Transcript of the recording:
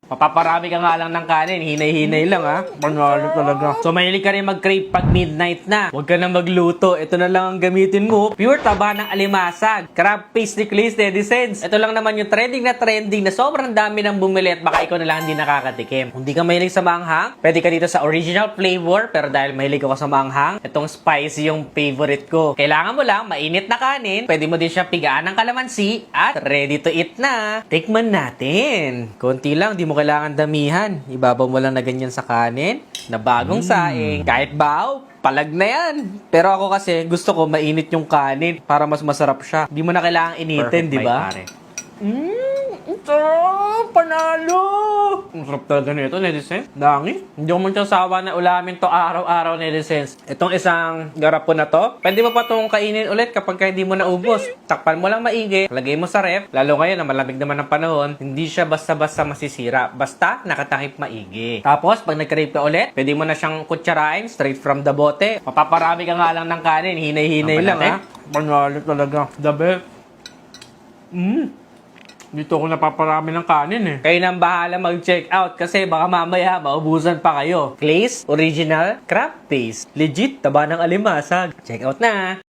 Mapaparami ka nga lang ng kanin, hinay-hinay lang ha. Panalo talaga. So mahilig ka rin mag-crave pag midnight na. Huwag ka na magluto, ito na lang ang gamitin mo. Pure taba ng alimasag. Crab paste ni Clis Netizens. Ito lang naman yung trending na sobrang dami ng bumili at baka ikaw na lang hindi nakakatikim. Kung di ka mahilig sa maanghang, pwede ka dito sa original flavor, pero dahil mahilig ako sa maanghang, itong spicy yung favorite ko. Kailangan mo lang mainit na kanin, pwede mo din siyang pigaan ng kalamansi at ready to eat na. Tikman natin. Konti lang, di mo kailangan damihan. Ibabaw mo lang na ganyan sa kanin, na bagong saing. Kahit bahaw, palag na yan. Pero ako kasi, gusto ko mainit yung kanin para mas masarap siya. Di mo na kailangan initin, di ba? Ang sarap! Panalo! Ang sarap talaga nito, Netizens. Dangi. Hindi ko man sasawa na ulamin to araw-araw, Netizens. Itong isang garapon na to, pwede mo pa itong kainin ulit kapag hindi mo naubos. Takpan mo lang maigi, lagay mo sa ref. Lalo ngayon na malamig naman ang panahon, hindi siya basta-basta masisira. Basta nakatakip maigi. Tapos, pag nag-crave ka ulit, pwede mo na siyang kutsarain straight from the bote. Mapaparami ka nga lang ng kanin, hinay-hinay lang ha. Panalo talaga. The best. Dito ako napaparami ng kanin eh. Kayo nang bahala mag-check out kasi baka mamaya maubusan pa kayo. Clis Original Crab Paste. Legit, taba ng alimasag. Check out na!